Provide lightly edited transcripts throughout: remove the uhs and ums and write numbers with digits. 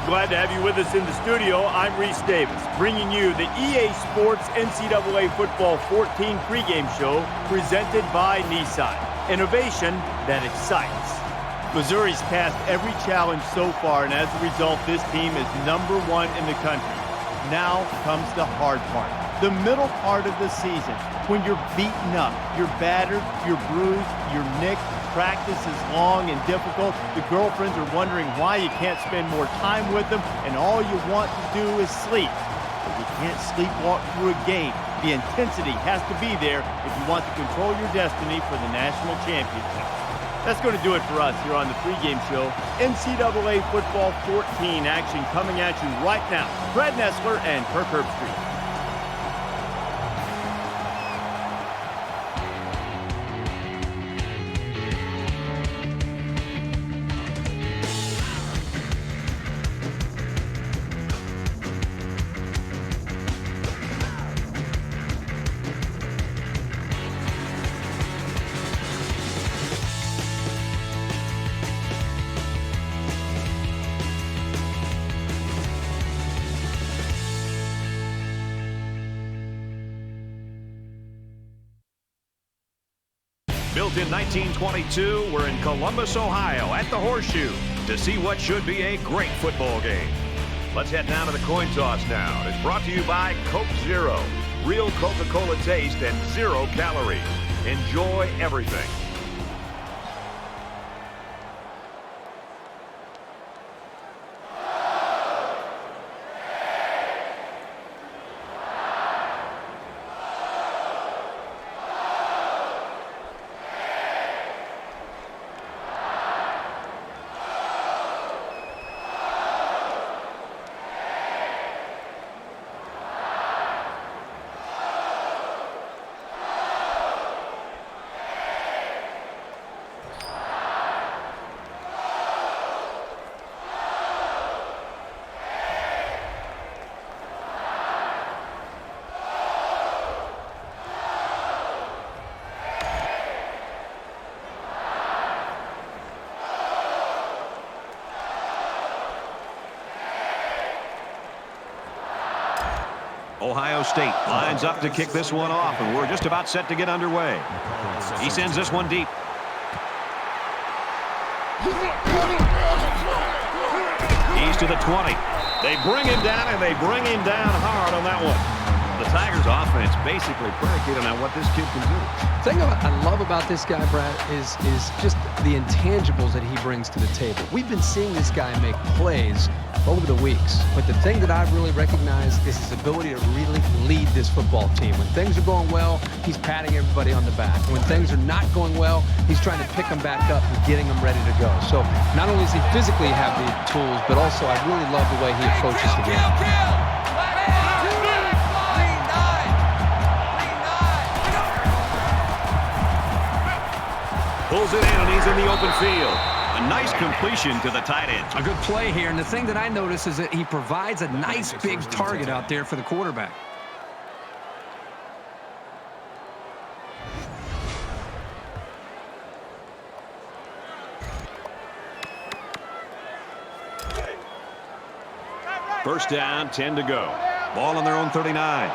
Glad to have you with us in the studio. I'm Reese Davis, bringing you the EA Sports NCAA Football 14 pregame show presented by Nissan. Innovation that excites. Missouri's passed every challenge so far, and as a result, this team is #1 in the country. Now comes the hard part, the middle part of the season, when you're beaten up, you're battered, you're bruised, you're nicked, practice is long and difficult, the girlfriends are wondering why you can't spend more time with them, and all you want to do is sleep. But you can't sleepwalk through a game. The intensity has to be there if you want to control your destiny for the national championship. That's going to do it for us here on the pregame show. NCAA Football 14 action coming at you right now. Brad Nessler and Kirk Herbstreit. Built in 1922, we're in Columbus, Ohio at the Horseshoe to see what should be a great football game. Let's head down to the coin toss now. It's brought to you by Coke Zero. Real Coca-Cola taste and 0 calories. Enjoy everything. Ohio State lines up to kick this one off, and we're just about set to get underway. He sends this one deep. He's to the 20. They bring him down, and they bring him down hard on that one. The Tigers' offense basically predicated on what this kid can do. The thing I love about this guy, Brad, is just the intangibles that he brings to the table. We've been seeing this guy make plays over the weeks, but the thing that I've really recognized is his ability to really lead this football team. When things are going well, he's patting everybody on the back. When things are not going well, he's trying to pick them back up and getting them ready to go. So not only does he physically have the tools, but also I really love the way he approaches the game. Pulls it in, and he's in the open field. A nice completion to the tight end. A good play here, and the thing that I notice is that he provides a nice big target out there for the quarterback. First down, 10 to go. Ball on their own 39.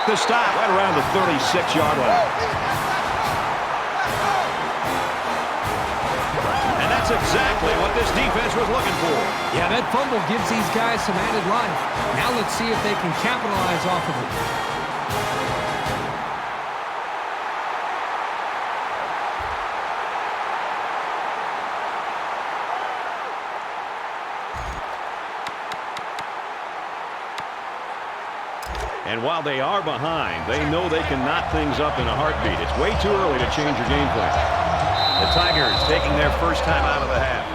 The stop right around the 36-yard line. And that's exactly what this defense was looking for. Yeah, that fumble gives these guys some added life. Now let's see if they can capitalize off of it. And while they are behind, they know they can knot things up in a heartbeat. It's way too early to change your game plan. The Tigers taking their first time out of the half.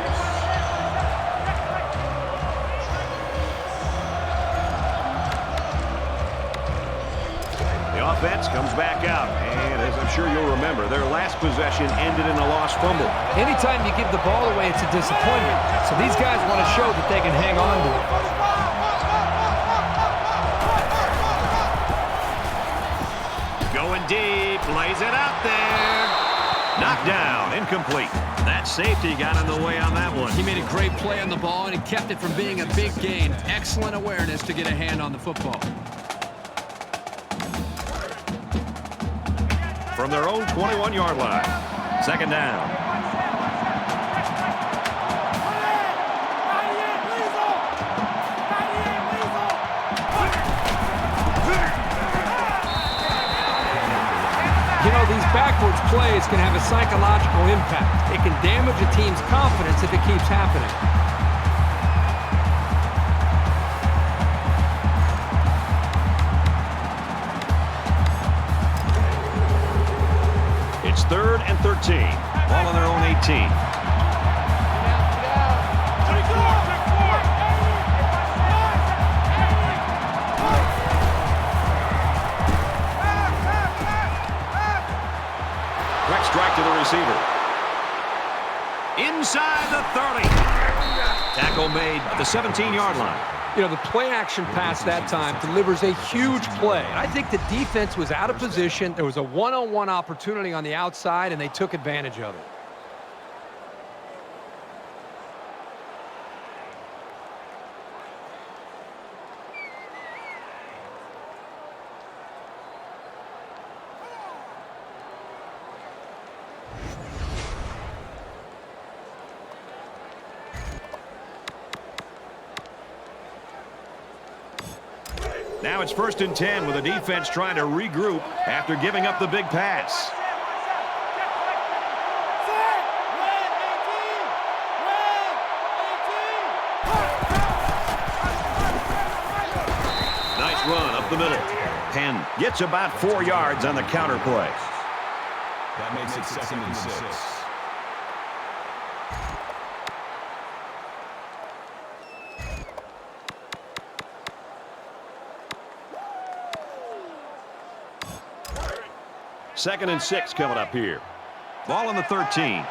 The offense comes back out. And as I'm sure you'll remember, their last possession ended in a lost fumble. Anytime you give the ball away, it's a disappointment. So these guys want to show that they can hang on to it. Going deep, lays it out there. Knocked down, incomplete. That safety got in the way on that one. He made a great play on the ball, and he kept it from being a big gain. Excellent awareness to get a hand on the football. From their own 21-yard line. Second down. You know, these backwards plays can have a psychological impact. It can damage a team's confidence if it keeps happening. It's 3rd and 13. Ball on their own 18. Quick strike to the receiver. Inside the 30. Tackle made at the 17-yard line. You know, the play-action pass that time delivers a huge play. I think the defense was out of position. There was a one-on-one opportunity on the outside, and they took advantage of it. Now it's 1st and 10 with the defense trying to regroup after giving up the big pass. Nice run up the middle. Penn gets about 4 yards on the counter play. That makes it 2nd and 6. Second and 6 coming up here. Ball on the 13.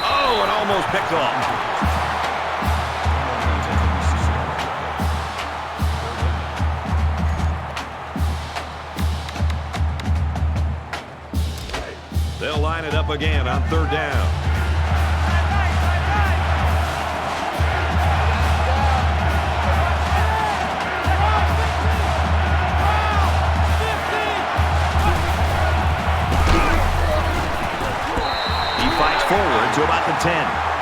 Oh, and almost picked off. They'll line it up again on 3rd down. He fights forward to about the 10.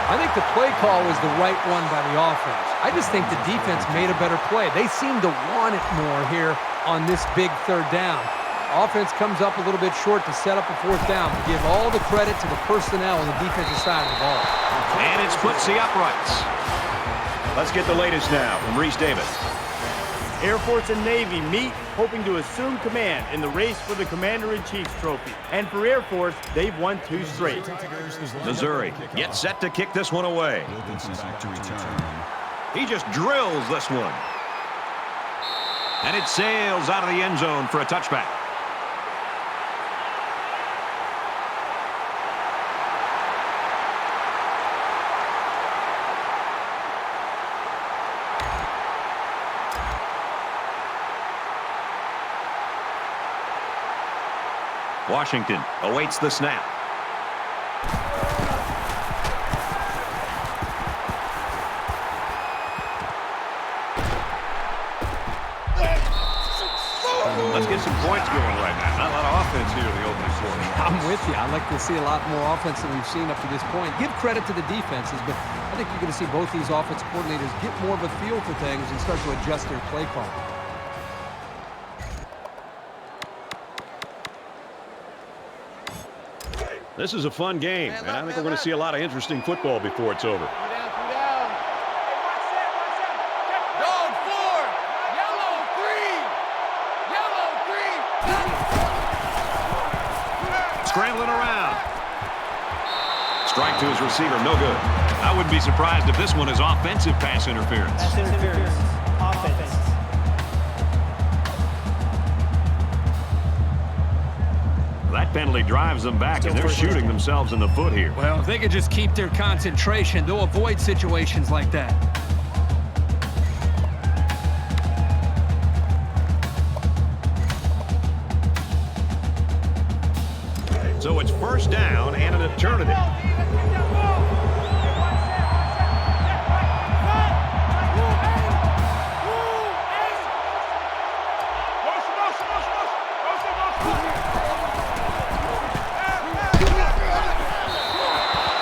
I think the play call was the right one by the offense. I just think the defense made a better play. They seem to want it more here on this big 3rd down. Offense comes up a little bit short to set up a 4th down. But give all the credit to the personnel on the defensive side of the ball. And it splits the uprights. Let's get the latest now from Reese Davis. Air Force and Navy meet, hoping to assume command in the race for the Commander-in-Chief's trophy. And for Air Force, they've won 2 straight. Missouri gets set to kick this one away. He just drills this one. And it sails out of the end zone for a touchback. Washington awaits the snap. Let's get some points going right now. Not a lot of offense here in the opening quarter. I'm with you. I'd like to see a lot more offense than we've seen up to this point. Give credit to the defenses, but I think you're going to see both these offense coordinators get more of a feel for things and start to adjust their play call. This is a fun game, and I think we're going to see a lot of interesting football before it's over. Dog 4. Strike to his receiver, no good. I wouldn't be surprised if this one is offensive pass interference. Pass interference. Offense. That penalty drives them back, and they're shooting themselves in the foot here. Well, if they could just keep their concentration, they'll avoid situations like that. So it's first down and an eternity.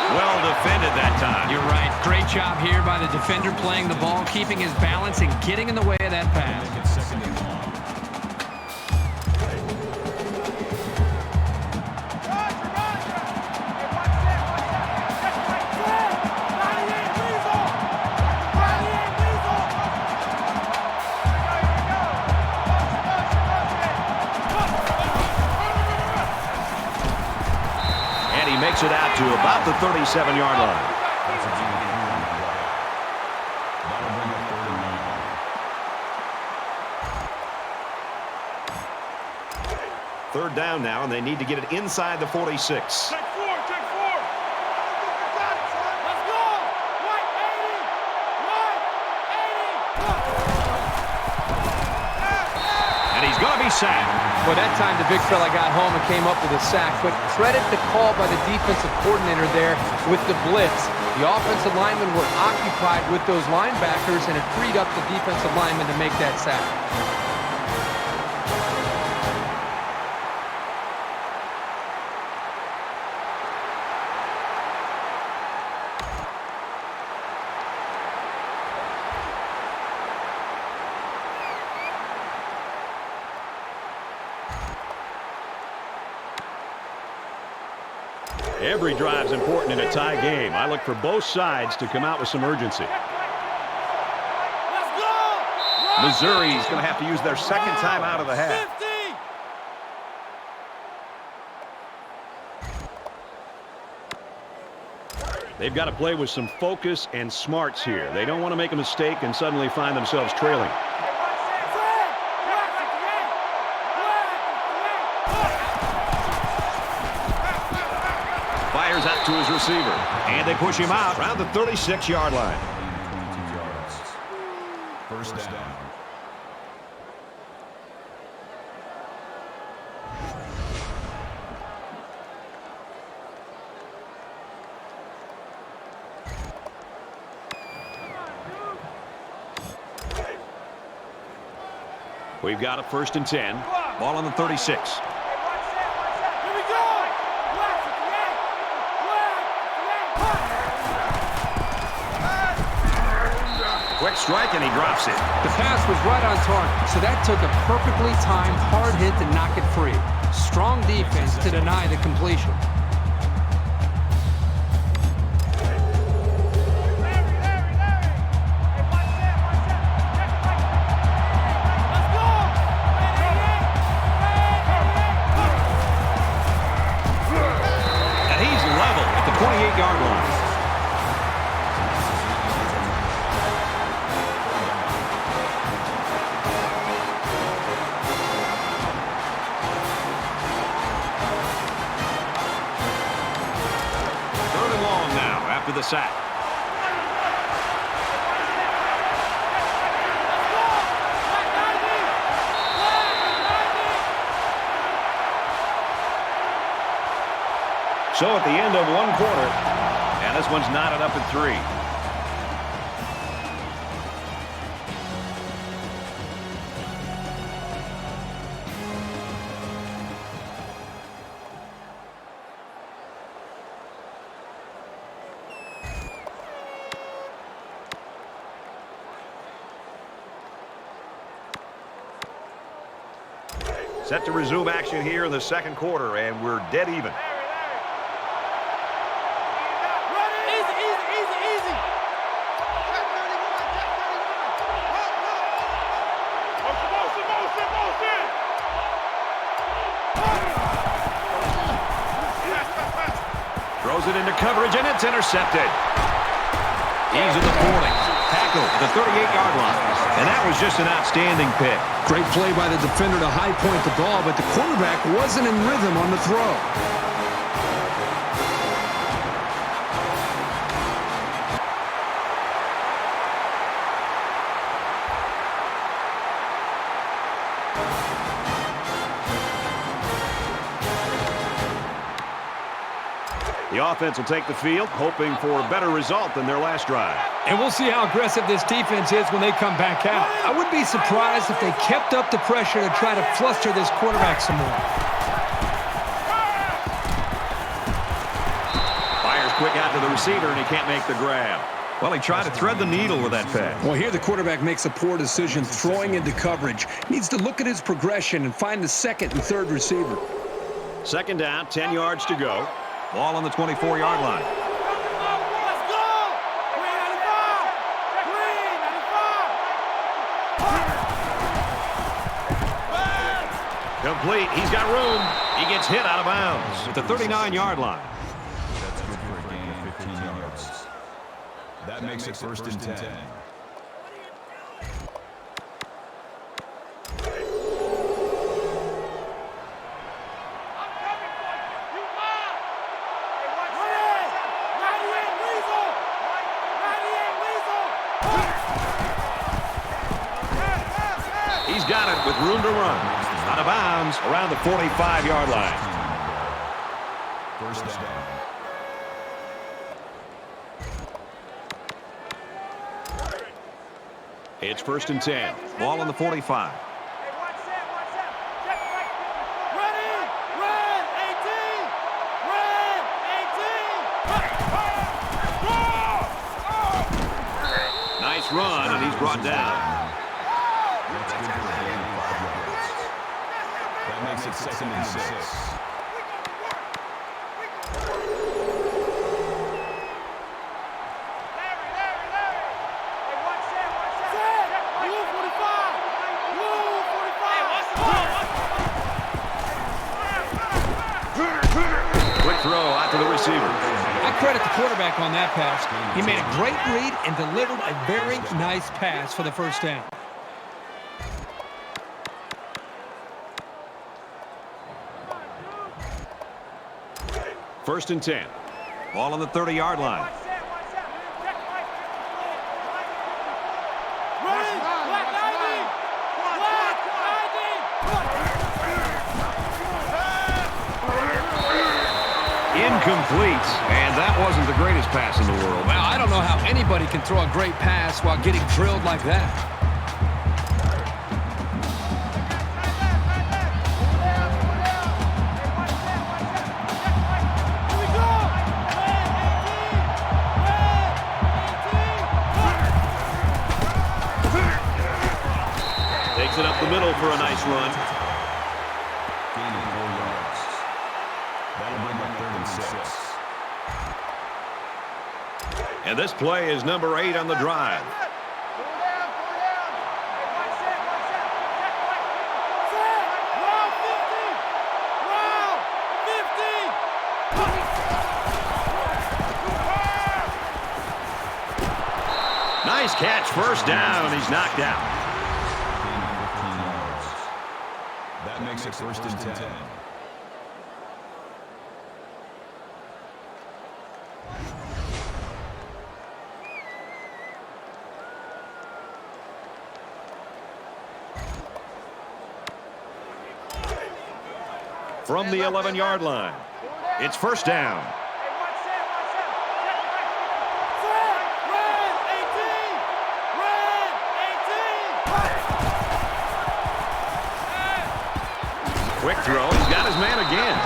Well defended that time. You're right. Great job here by the defender playing the ball, keeping his balance, and getting in the way of that pass. Second and long. Makes it out to about the 37-yard line. Third down now, and they need to get it inside the 46. Take four. Let's go. 180. And he's going to be sacked. Well, that time the big fella got home and came up with a sack, but credit the call by the defensive coordinator there with the blitz. The offensive linemen were occupied with those linebackers, and it freed up the defensive linemen to make that sack. Every drive's important in a tie game. I look for both sides to come out with some urgency. Let's go. Missouri's going to have to use their second time out of the half. 50. They've got to play with some focus and smarts here. They don't want to make a mistake and suddenly find themselves trailing. Fires out to his receiver, and they push him out around the 36-yard line. 22 yards. First down. We've got a 1st and 10. Ball on the 36. Quick strike, and he drops it. The pass was right on target, so that took a perfectly timed hard hit to knock it free. Strong defense to deny the completion. And he's level at the 28-yard line. The sack. So at the end of one quarter, and this one's knotted up at 3. Set to resume action here in the second quarter, and we're dead even. Easy. Throws Throws it into coverage, and it's intercepted. He's at the 40. Tackle at the 38-yard line. And that was just an outstanding pick. Great play by the defender to high point the ball, but the quarterback wasn't in rhythm on the throw. The offense will take the field, hoping for a better result than their last drive. And we'll see how aggressive this defense is when they come back out. I wouldn't be surprised if they kept up the pressure to try to fluster this quarterback some more. Fires quick out to the receiver, and he can't make the grab. Well, he tried to thread the needle with that pass. Well, here the quarterback makes a poor decision throwing into coverage. Needs to look at his progression and find the second and third receiver. Second down, 10 yards to go. Ball on the 24-yard line. Complete. He's got room. He gets hit out of bounds at the 39-yard line. That's good for a gain of 15 yards. That makes it first and 10. He's got it with room to run. Out of bounds around the 45-yard line. First down. It's first and 10. Ball on the 45. Nice run, and he's brought down. That's good for a gain of 5 yards. That makes it second and 6. Quick throw out to the receiver. I credit the quarterback on that pass. He made a great read and delivered a very nice pass for the first down. First and 10. Ball on the 30-yard line. Incomplete, and that wasn't the greatest pass in the world. Well, I don't know how anybody can throw a great pass while getting drilled like that. Takes it up the middle for a nice run. Gain of 4 yards. That'll bring up 3rd and 6. And this play is number 8 on the drive. Nice catch, first down, and he's knocked out. Gain of 15 yards. That makes it first and 10. From the 11-yard line, it's first down. Quick throw, he's got his man again.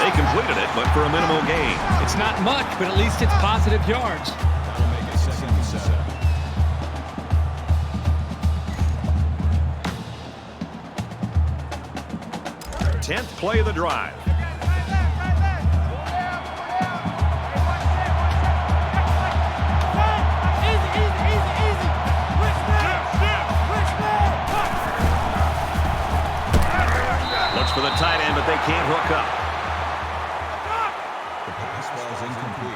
They completed it, but for a minimal gain. It's not much, but at least it's positive yards. That'll make it second and 7. Tenth play of the drive. Looks for the tight end, but they can't hook up. The pass ball is incomplete.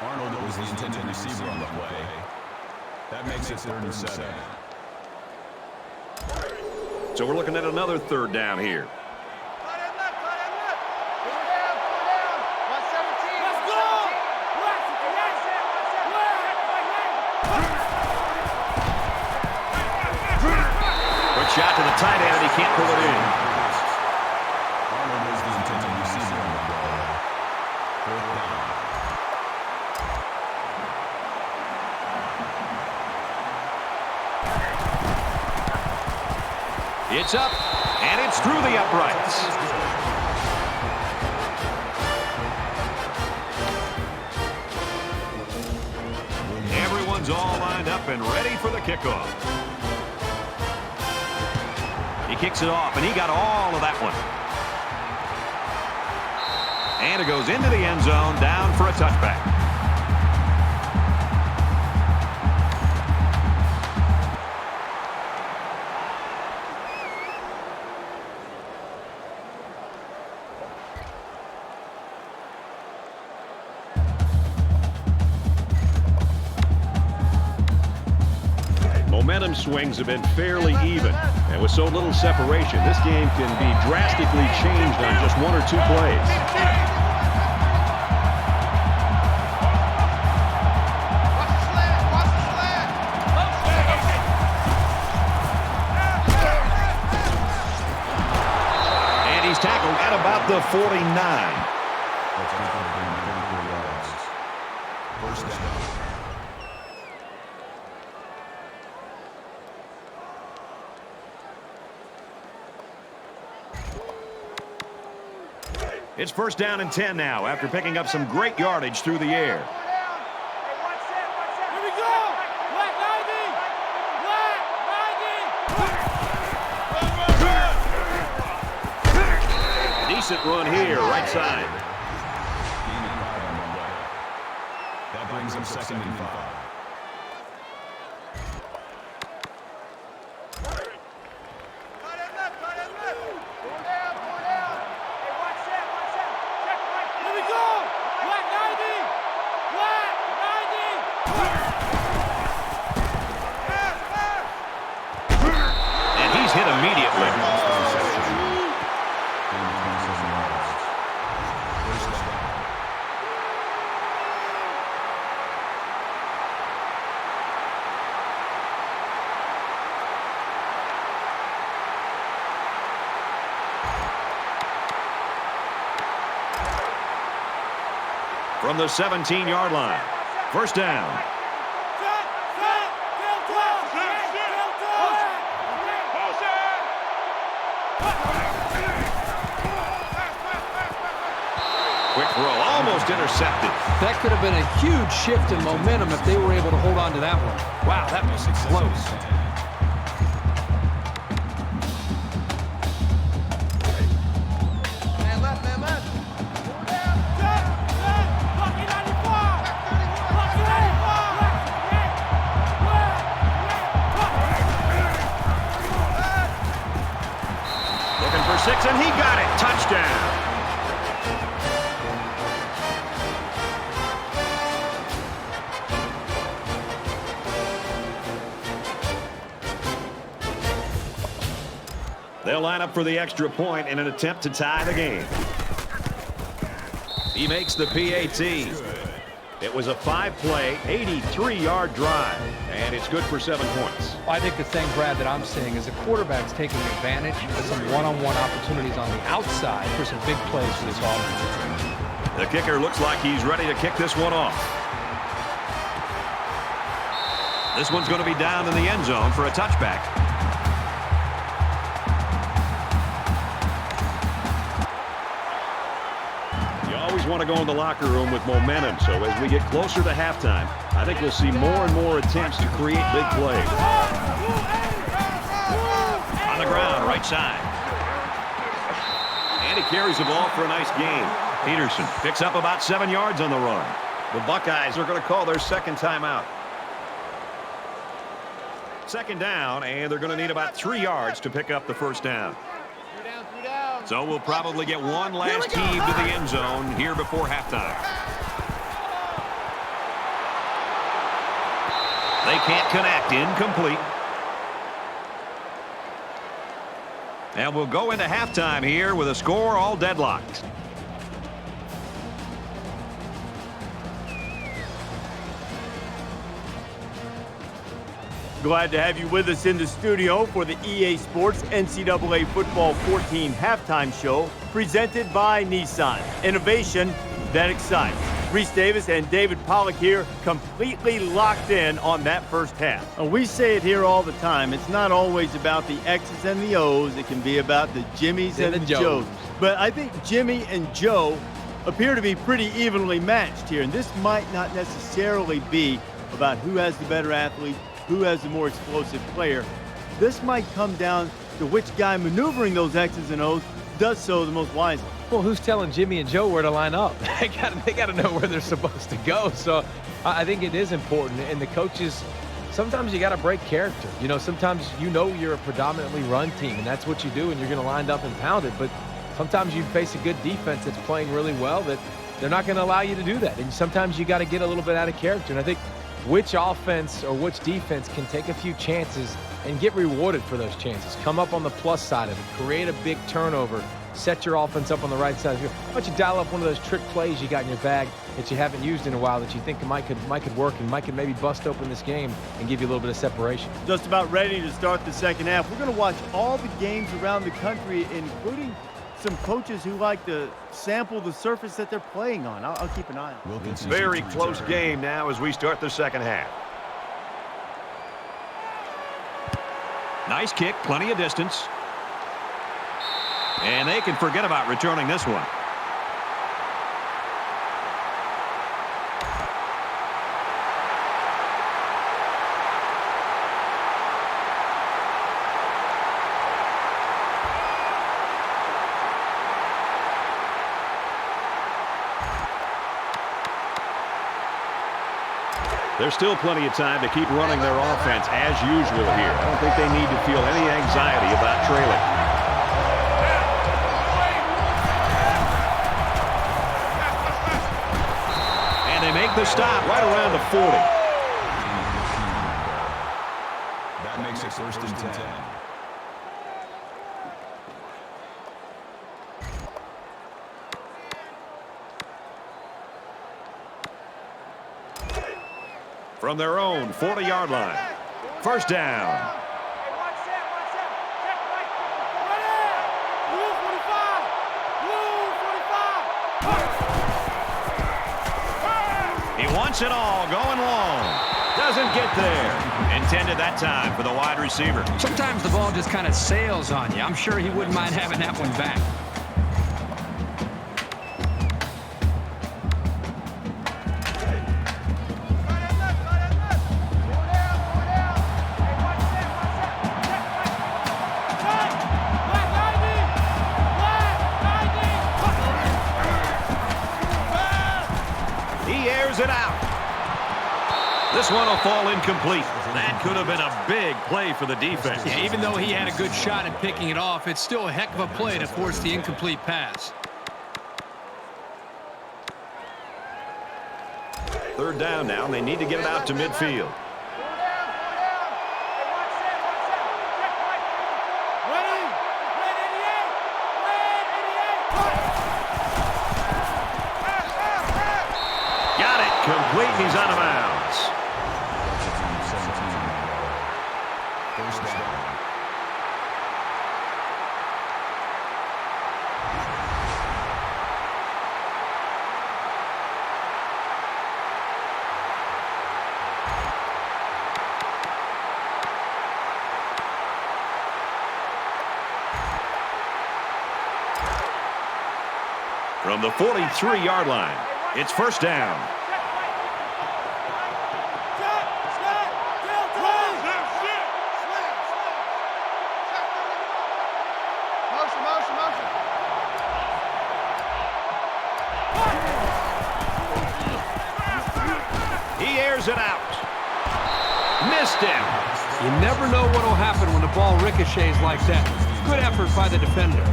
Arnold was the intended receiver on the play. That makes it 3rd and 7. So we're looking at another 3rd down here. Quick shot to the tight end, and he can't pull it in. Arnold was the intended receiver on the play. 4th down. It's up, and it's through the uprights. Everyone's all lined up and ready for the kickoff. He kicks it off, and he got all of that one. And it goes into the end zone, down for a touchback. Momentum swings have been fairly even, and with so little separation, this game can be drastically changed on just 1 or 2 plays. And he's tackled at about the 49. First down. It's 1st down and 10 now after picking up some great yardage through the air. Here we go! Black 90! Decent run here, right side. Gain of 5 on the play. That brings him 2nd and 5. Hit immediately. From the 17-yard line, 1st down. Quick throw, almost intercepted. That could have been a huge shift in momentum if they were able to hold on to that one. Wow, that was close. Man left, man left. Looking for 6, and he got it. Touchdown. They'll line up for the extra point in an attempt to tie the game. He makes the PAT. It was a 5-play, 83-yard drive, and it's good for 7 points. I think the thing, Brad, that I'm seeing is the quarterback's taking advantage of some one-on-one opportunities on the outside for some big plays for this offense. The kicker looks like he's ready to kick this one off. This one's going to be down in the end zone for a touchback. Want to go in the locker room with momentum, so as we get closer to halftime, I think we'll see more and more attempts to create big plays. On the ground, right side. And he carries the ball for a nice gain. Peterson picks up about 7 yards on the run. The Buckeyes are going to call their 2nd timeout. 2nd down, and they're going to need about 3 yards to pick up the 1st down. So we'll probably get one last heave to the end zone here before halftime. can't connect. Incomplete. And we'll go into halftime here with a score all deadlocked. Glad to have you with us in the studio for the EA Sports NCAA Football 14 halftime show presented by Nissan. Innovation that excites. Reese Davis and David Pollack here, completely locked in on that first half. We say it here all the time. It's not always about the X's and the O's. It can be about the Jimmies and the Joes. But I think Jimmy and Joe appear to be pretty evenly matched here. And this might not necessarily be about who has the better athlete, who has the more explosive player. This might come down to which guy maneuvering those X's and O's does so the most wisely. Well, who's telling Jimmy and Joe where to line up? They got to know where they're supposed to go. So I think it is important. And the coaches, sometimes you got to break character. You know, sometimes you're a predominantly run team, and that's what you do, and you're going to line up and pound it. But sometimes you face a good defense that's playing really well that they're not going to allow you to do that. And sometimes you got to get a little bit out of character. And I think which offense or which defense can take a few chances and get rewarded for those chances. Come up on the plus side of it. Create a big turnover. Set your offense up on the right side of the field. Why don't you dial up one of those trick plays you got in your bag that you haven't used in a while that you think might could work and might could maybe bust open this game and give you a little bit of separation. Just about ready to start the second half. We're going to watch all the games around the country, including some coaches who like to sample the surface that they're playing on. I'll keep an eye on it. Very close game now as we start the second half. Nice kick, plenty of distance. And they can forget about returning this one. There's still plenty of time to keep running their offense as usual here. I don't think they need to feel any anxiety about trailing. And they make the stop right around the 40. That makes it first and 10. From their own 40-yard line. First down. He wants it all, going long. Doesn't get there. Intended that time for the wide receiver. Sometimes the ball just kind of sails on you. I'm sure he wouldn't mind having that one back. It out. This one will fall incomplete. That could have been a big play for the defense. Yeah, even though he had a good shot at picking it off, it's still a heck of a play to force the incomplete pass. Third down now, and they need to get it out to midfield. Complete, he's out of bounds. First down. From the 43-yard line, it's first down. It out. Missed him. You never know what will happen when the ball ricochets like that. Good effort by the defender.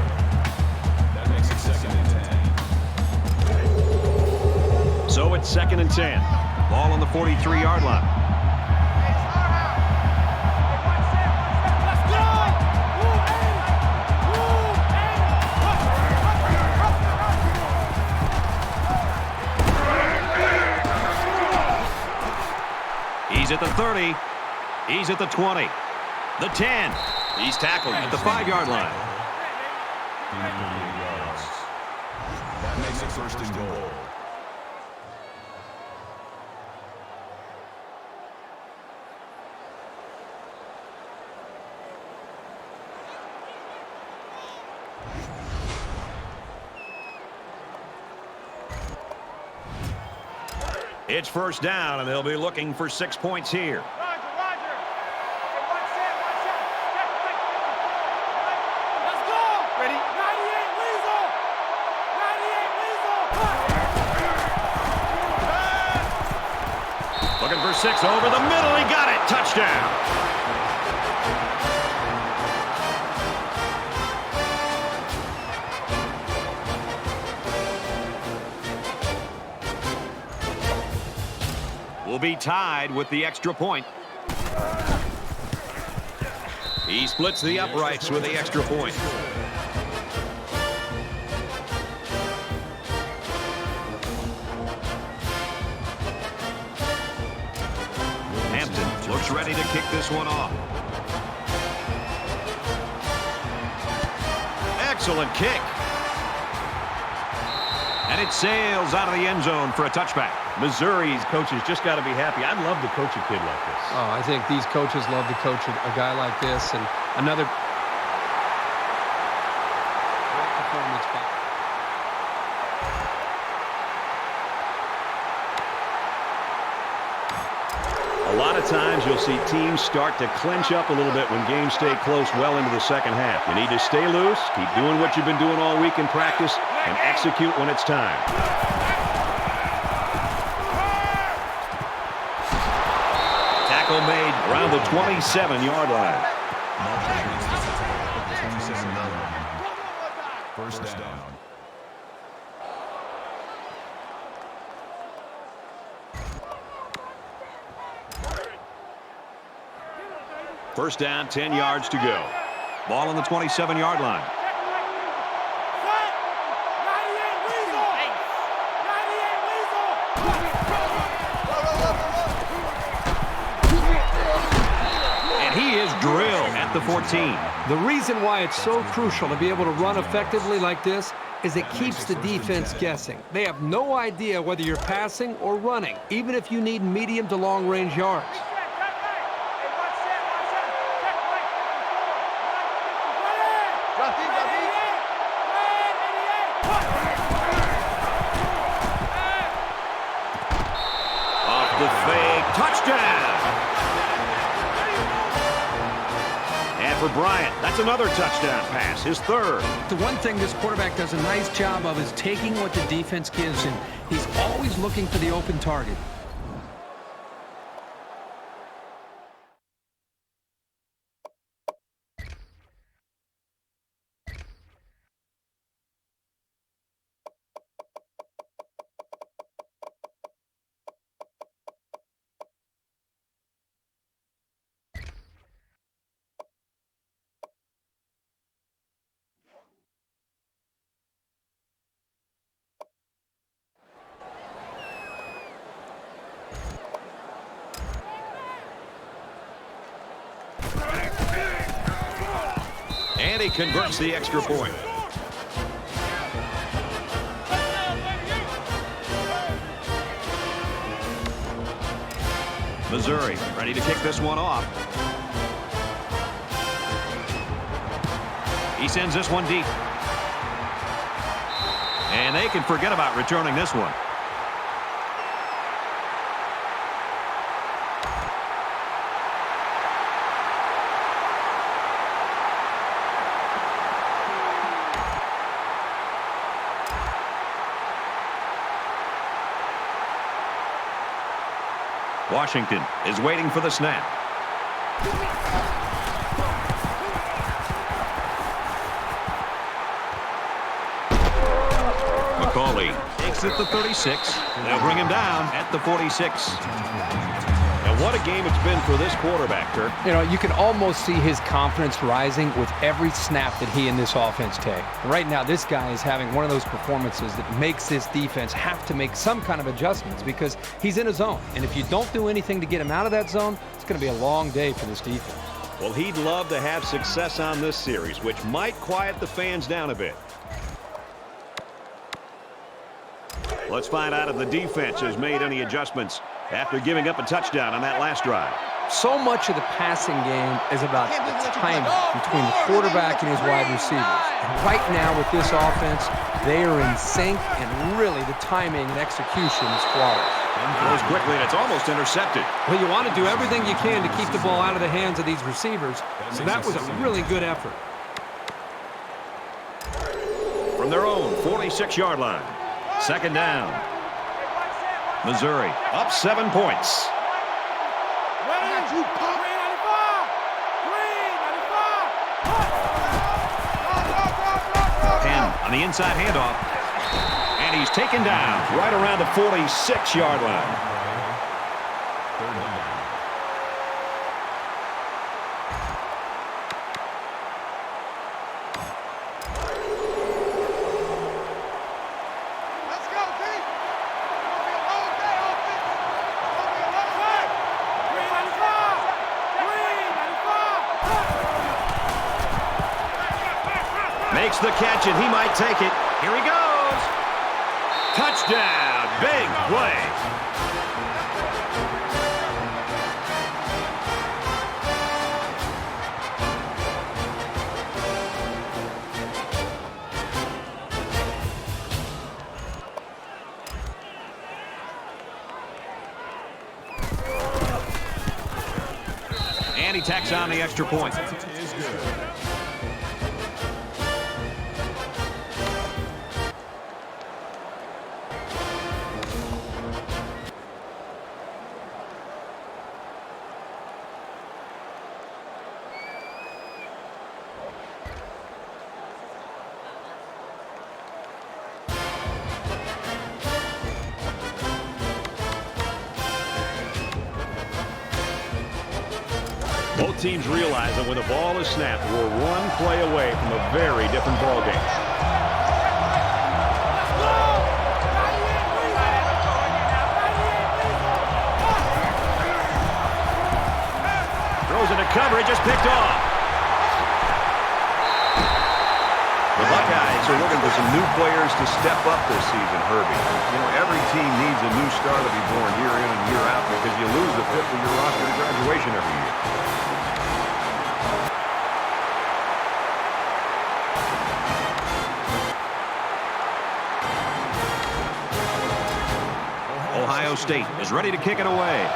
That makes it second and 10. So it's second and 10. Ball on the 43-yard line. He's at the 30. He's at the 20. The 10. He's tackled at the 5-yard line. That makes it first and goal. It's first down, and they'll be looking for 6 points here. Roger. One set. Let's go. Ready? 98 Weasel. 98 Weasel. Looking for 6 over the middle. He got it. Touchdown. Will be tied with the extra point. He splits the uprights with the extra point. Hampton looks ready to kick this one off. Excellent kick. And it sails out of the end zone for a touchback. Missouri's coaches just got to be happy. I'd love to coach a kid like this. Oh, I think these coaches love to coach a guy like this. And another great performance by. A lot of times you'll see teams start to clinch up a little bit when games stay close well into the second half. You need to stay loose, keep doing what you've been doing all week in practice, and execute when it's time. Tackle made around the 27-yard line. First down. First down, 10 yards to go. Ball on the 27-yard line. And he is drilled at the 14. The reason why it's so crucial to be able to run effectively like this is it keeps the defense guessing. They have no idea whether you're passing or running, even if you need medium to long-range yards. Off the fake, touchdown! And for Bryant, that's another touchdown pass, his third. The one thing this quarterback does a nice job of is taking what the defense gives him. He's always looking for the open target. And he converts the extra point. Missouri ready to kick this one off. He sends this one deep. And they can forget about returning this one. Washington is waiting for the snap. McCauley takes it to 36. They'll bring him down at the 46. A And what a game it's been for this quarterback, Kirk. You know, you can almost see his confidence rising with every snap that he and this offense take. Right now, this guy is having one of those performances that makes this defense have to make some kind of adjustments because he's in a zone. And if you don't do anything to get him out of that zone, it's going to be a long day for this defense. Well, he'd love to have success on this series, which might quiet the fans down a bit. Let's find out if the defense has made any adjustments after giving up a touchdown on that last drive. So much of the passing game is about the timing between the quarterback and his wide receivers. And right now with this offense, they are in sync, and really the timing and execution is flawless. And throws quickly, and it's almost intercepted. Well, you want to do everything you can to keep the ball out of the hands of these receivers, so that was a really good effort. From their own 46-yard line, second down. Missouri up 7 points. 10 on the inside handoff. And he's taken down right around the 46-yard line. Makes the catch, and he might take it. Here he goes. Touchdown. Big play. And he tacks on the extra point. Both teams realize that when the ball is snapped, we're one play away from a very different ball game. Throws into coverage, just picked off. The Buckeyes are looking for some new players to step up this season, Herbie. You know, every team needs a new star to be born year in and year out because you lose a fifth of your roster to graduation every year. Ohio State is ready to kick it away.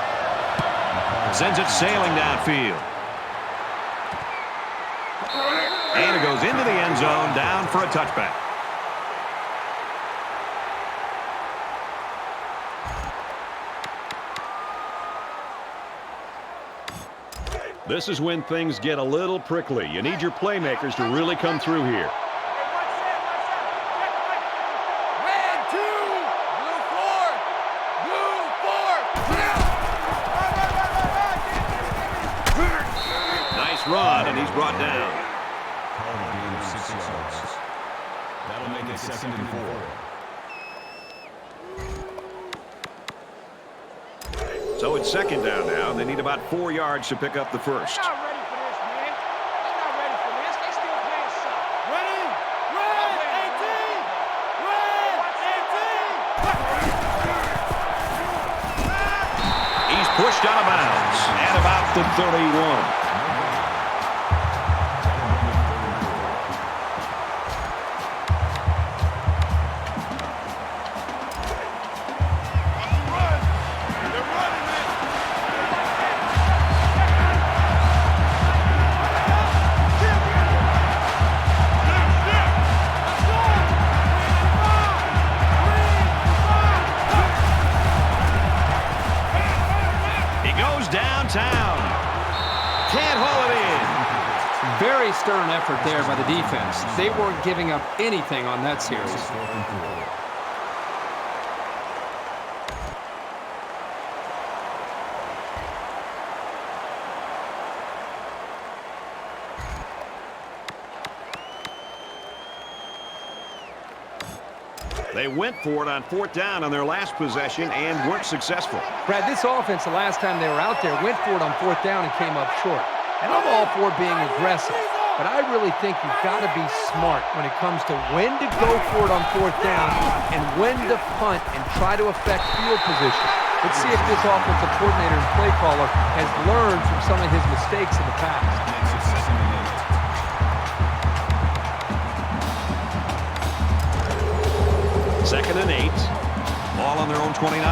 Sends it sailing downfield. And it goes into the end zone, down for a touchback. This is when things get a little prickly. You need your playmakers to really come through here. Run, and he's brought down. Call a gain of 6 yards. That'll make it 2nd and 4. So it's second down now. They need about 4 yards to pick up the first. They're not ready for this, man. They're not ready for this. They still playing soft. Ready? Red 18! Red 18! He's pushed out of bounds at about the 31. Very stern effort there by the defense. They weren't giving up anything on that series. They went for it on 4th down on their last possession and weren't successful. Brad, this offense, the last time they were out there, went for it on 4th down and came up short. And I'm all for being aggressive, but I really think you've got to be smart when it comes to when to go for it on 4th down and when to punt and try to affect field position. Let's see if this offensive coordinator and play caller has learned from some of his mistakes in the past. 2nd and 8. Ball on their own 29.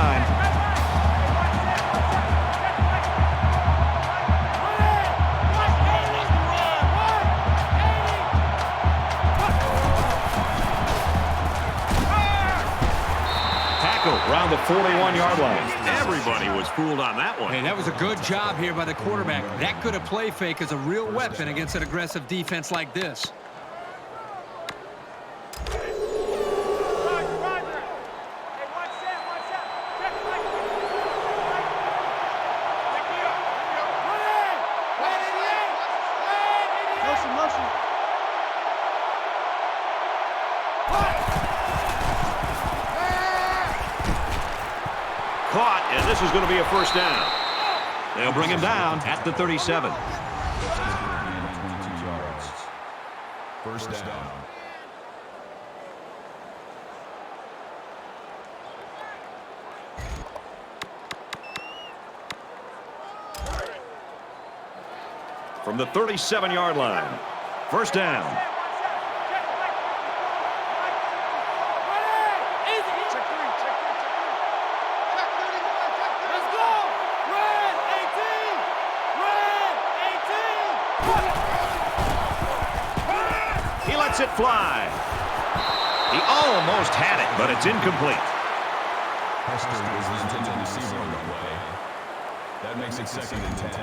Tackle around the 41-yard line. Everybody was fooled on that one. Hey, that was a good job here by the quarterback. That good a play fake is a real weapon against an aggressive defense like this. Caught, and this is going to be a 1st down. They'll bring him down at the 37. 1st down. From the 37-yard line. 1st down. He lets it fly. He almost had it, but it's incomplete. Hester was the intended receiver on the play. That makes it 2nd and 10.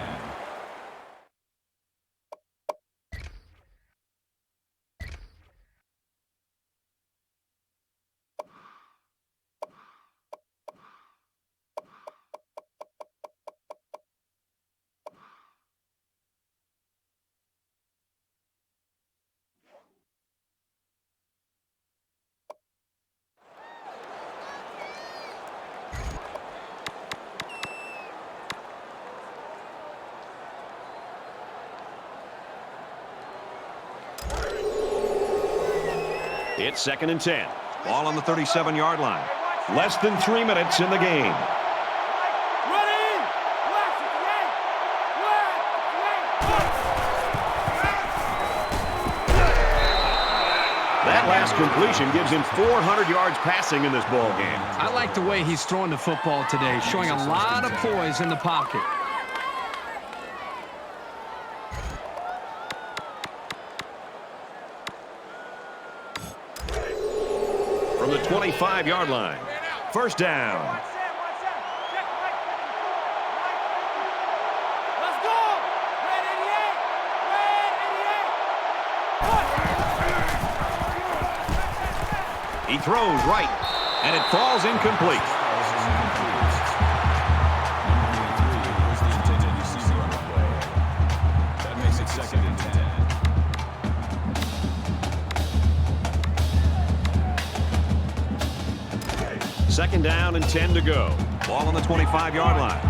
It's 2nd and 10. Ball on the 37-yard line. Less than 3 minutes in the game. That last completion gives him 400 yards passing in this ball game. I like the way he's throwing the football today, showing a lot of poise in the pocket. From the 25-yard line. 1st down. He throws right, and it falls incomplete. That makes it 2nd and 10. 2nd down and 10 to go. Ball on the 25-yard line.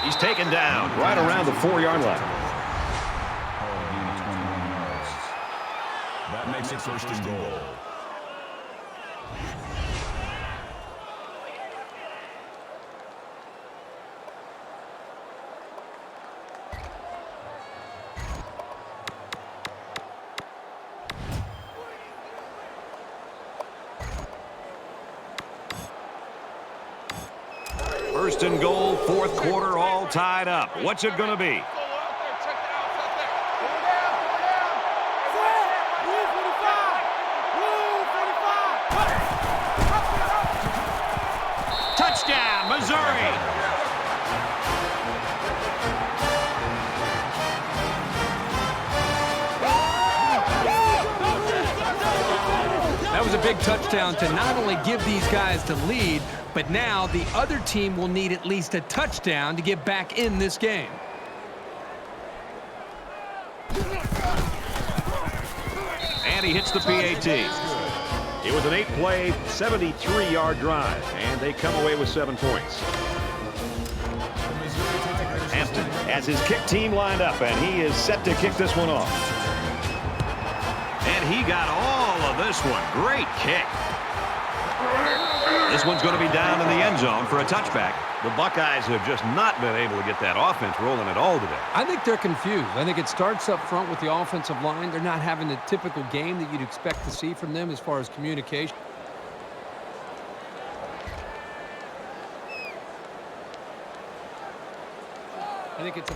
He's taken down right around the 4-yard line. That makes it 1st and goal. First and goal, 4th quarter, all tied up. What's it going to be? Touchdown, Missouri! That was a big big touchdown to not only give these guys the lead, but now the other team will need at least a touchdown to get back in this game. And he hits the PAT. It was an 8-play, 73-yard drive, and they come away with 7 points. Hampton has his kick team lined up, and he is set to kick this one off. And he got all of this one. Great kick. This one's going to be down in the end zone for a touchback. The Buckeyes have just not been able to get that offense rolling at all today. I think they're confused. I think it starts up front with the offensive line. They're not having the typical game that you'd expect to see from them as far as communication. I think it's a...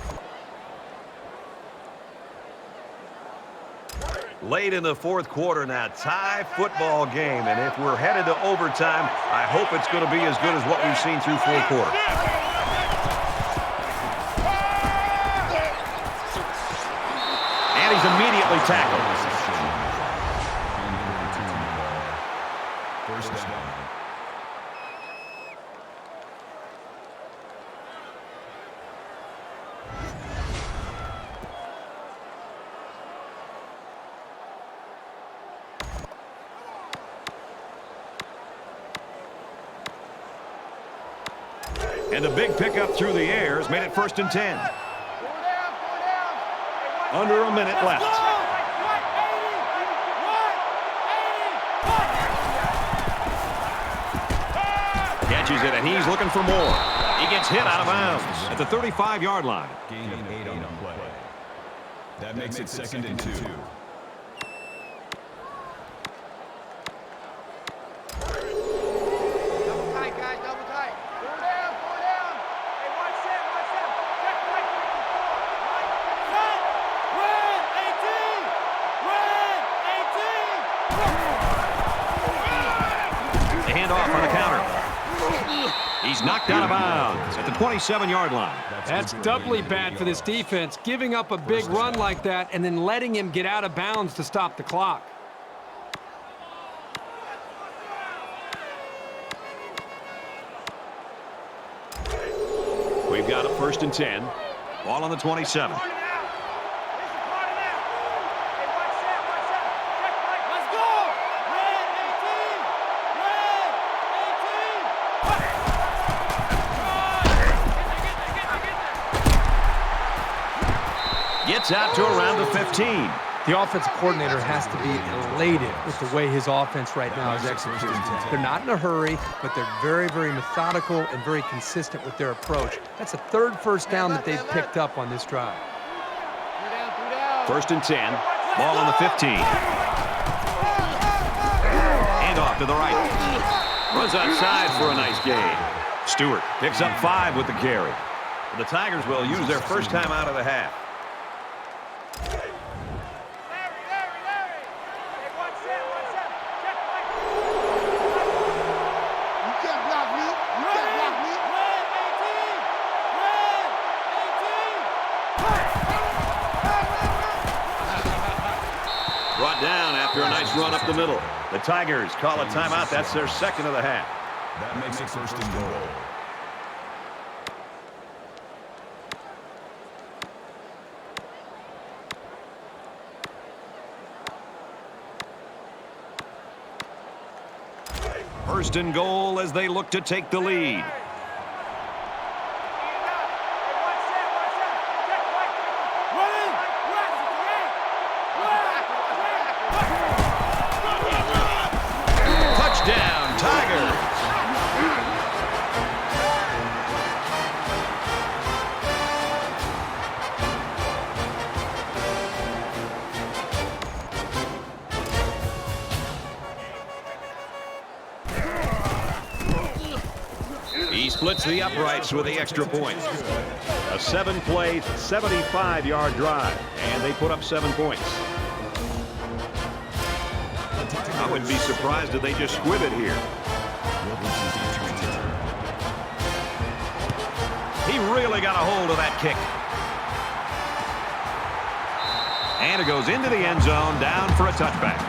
Late in the fourth quarter now, tie football game, and if we're headed to overtime, I hope it's going to be as good as what we've seen through 4 quarters. And he's immediately tackled. First down. And a big pickup through the air has made it 1st and 10. Under a minute left. Catches it, and he's looking for more. He gets hit out of bounds at the 35-yard line. Gain of 8 on the play. That makes it 2nd and 2. Off on the counter. He's knocked out of bounds at the 27-yard line. That's doubly bad for this defense, giving up a big run like that and then letting him get out of bounds to stop the clock. We've got a 1st and 10. Ball on the 27. Gets out to around the 15. The offensive coordinator has to be elated with the way his offense right now is executed. They're not in a hurry, but they're very, very methodical and very consistent with their approach. That's the 3rd first down that they've picked up on this drive. 1st and 10. Ball on the 15. And off to the right. Runs outside for a nice gain. Stewart picks up 5 with the carry. The Tigers will use their first time out of the half. Brought down after a nice run up the middle. The Tigers call a timeout. That's their 2nd of the half. That makes it 1st and goal. First and goal as they look to take the lead. Touchdown, Tigers! He splits the uprights with the extra point. A 7-play, 75-yard drive, and they put up 7 points. I wouldn't be surprised if they just squib it here. He really got a hold of that kick. And it goes into the end zone, down for a touchback.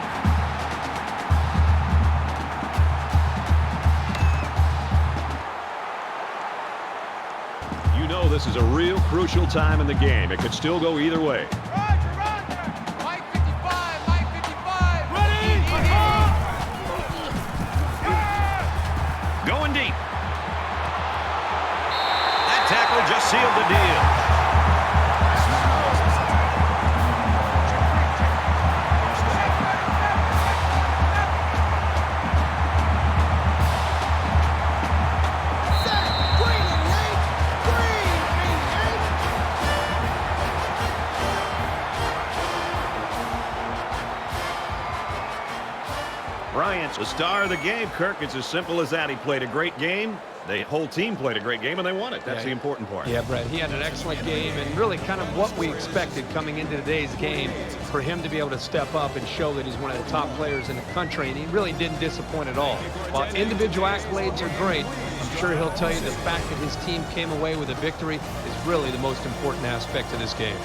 You know this is a real crucial time in the game. It could still go either way. Mike 55, Mike 55. Ready? Going deep. That tackle just sealed the deal. Bryant's the star of the game, Kirk. It's as simple as that. He played a great game. The whole team played a great game, and they won it. That's the important part. Yeah, Brett, he had an excellent game, and really kind of what we expected coming into today's game for him to be able to step up and show that he's one of the top players in the country, and he really didn't disappoint at all. While individual accolades are great, I'm sure he'll tell you the fact that his team came away with a victory is really the most important aspect of this game.